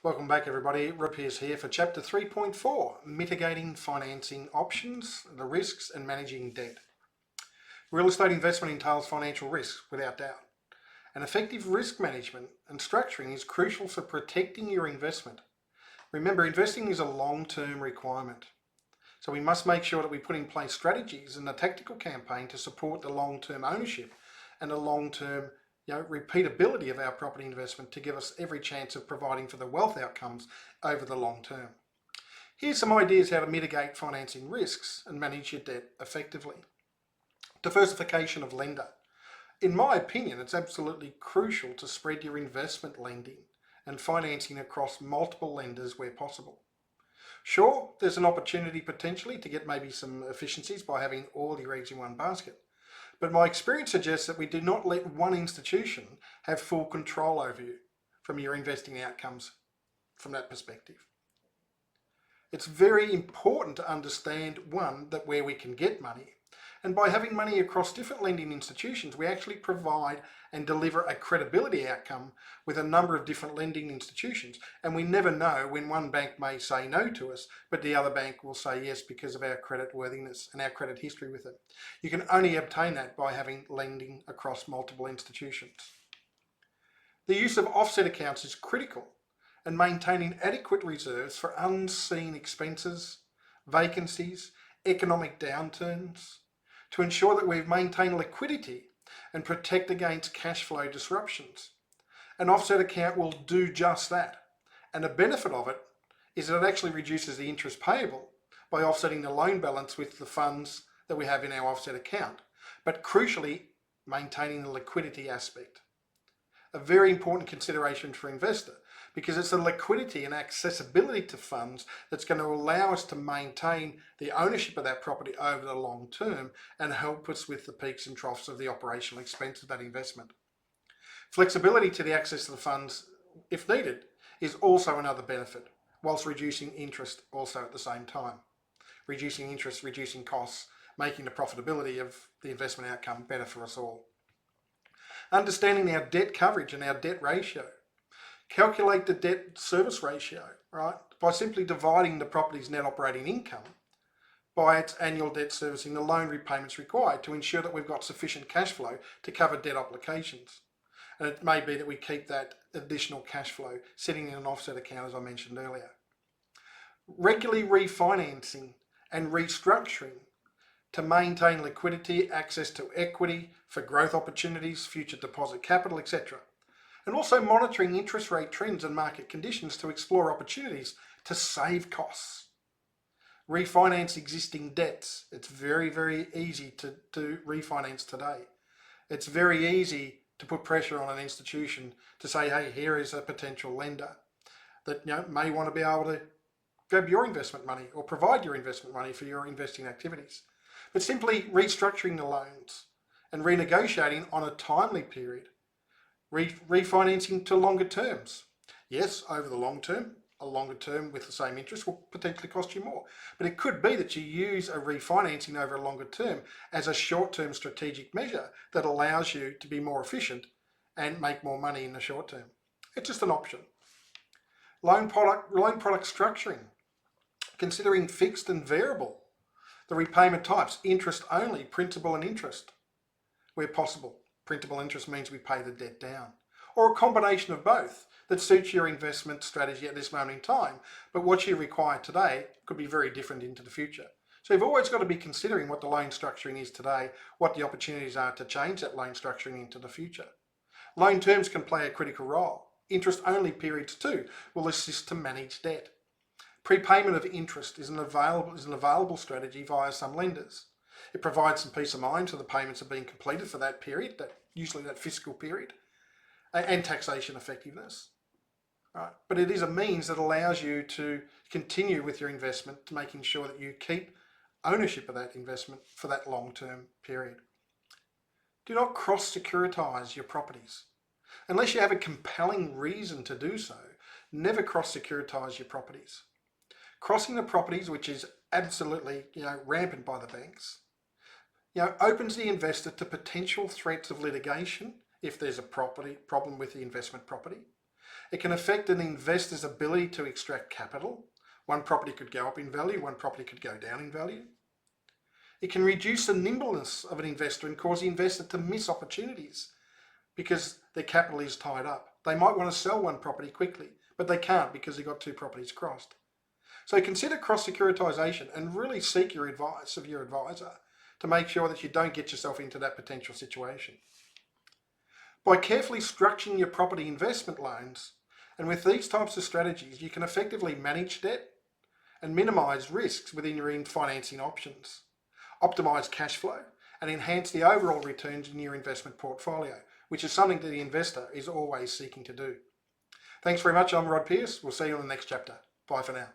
Welcome back everybody, Rip here for chapter 3.4, Mitigating Financing Options, the Risks and Managing Debt. Real estate investment entails financial risks, without doubt. And effective risk management and structuring is crucial for protecting your investment. Remember, investing is a long-term requirement. So we must make sure that we put in place strategies and a tactical campaign to support the long-term ownership and the long-term repeatability of our property investment to give us every chance of providing for the wealth outcomes over the long term. Here's some ideas how to mitigate financing risks and manage your debt effectively. Diversification of lender. In my opinion, it's absolutely crucial to spread your investment lending and financing across multiple lenders where possible. Sure, there's an opportunity potentially to get maybe some efficiencies by having all your eggs in one basket. But my experience suggests that we do not let one institution have full control over you from your investing outcomes from that perspective. It's very important to understand, one, that where we can get money, and by having money across different lending institutions, we actually provide and deliver a credibility outcome with a number of different lending institutions. And we never know when one bank may say no to us, but the other bank will say yes because of our credit worthiness and our credit history with it. You can only obtain that by having lending across multiple institutions. The use of offset accounts is critical, and maintaining adequate reserves for unseen expenses, vacancies, economic downturns, to ensure that we've maintained liquidity and protect against cash flow disruptions. An offset account will do just that. And the benefit of it is that it actually reduces the interest payable by offsetting the loan balance with the funds that we have in our offset account, but crucially, maintaining the liquidity aspect. A very important consideration for investor, because it's the liquidity and accessibility to funds that's going to allow us to maintain the ownership of that property over the long term and help us with the peaks and troughs of the operational expense of that investment. Flexibility to the access to the funds, if needed, is also another benefit, whilst reducing interest also at the same time. Reducing interest, reducing costs, making the profitability of the investment outcome better for us all. Understanding our debt coverage and our debt ratio. Calculate the debt service ratio, right, by simply dividing the property's net operating income by its annual debt servicing, the loan repayments required to ensure that we've got sufficient cash flow to cover debt obligations. And it may be that we keep that additional cash flow sitting in an offset account, as I mentioned earlier. Regularly refinancing and restructuring to maintain liquidity, access to equity for growth opportunities, future deposit capital, etc. And also monitoring interest rate trends and market conditions to explore opportunities to save costs. Refinance existing debts. It's very, very easy to refinance today. It's very easy to put pressure on an institution to say, hey, here is a potential lender that may want to be able to grab your investment money or provide your investment money for your investing activities. But simply restructuring the loans and renegotiating on a timely period. Refinancing to longer terms. Yes, over the long term, a longer term with the same interest will potentially cost you more. But it could be that you use a refinancing over a longer term as a short-term strategic measure that allows you to be more efficient and make more money in the short term. It's just an option. Loan product structuring. Considering fixed and variable. The repayment types, interest only, principal and interest, where possible. Principal interest means we pay the debt down. Or a combination of both that suits your investment strategy at this moment in time, but what you require today could be very different into the future. So you've always got to be considering what the loan structuring is today, what the opportunities are to change that loan structuring into the future. Loan terms can play a critical role. Interest-only periods too will assist to manage debt. Prepayment of interest is an available strategy via some lenders. It provides some peace of mind so the payments are being completed for that period, usually that fiscal period, and taxation effectiveness. Right? But it is a means that allows you to continue with your investment, to making sure that you keep ownership of that investment for that long-term period. Do not cross-securitize your properties. Unless you have a compelling reason to do so, never cross-securitize your properties. Crossing the properties, which is absolutely rampant by the banks, opens the investor to potential threats of litigation if there's a problem with the investment property, It can affect an investor's ability to extract capital. One property could go up in value, one property could go down in value. It can reduce the nimbleness of an investor and cause the investor to miss opportunities because their capital is tied up. They might want to sell one property quickly, but they can't because they've got two properties crossed. So consider cross-securitization and really seek your advice of your advisor to make sure that you don't get yourself into that potential situation. By carefully structuring your property investment loans, and with these types of strategies, you can effectively manage debt and minimise risks within your financing options, optimise cash flow, and enhance the overall returns in your investment portfolio, which is something that the investor is always seeking to do. Thanks very much. I'm Rod Pearce. We'll see you in the next chapter. Bye for now.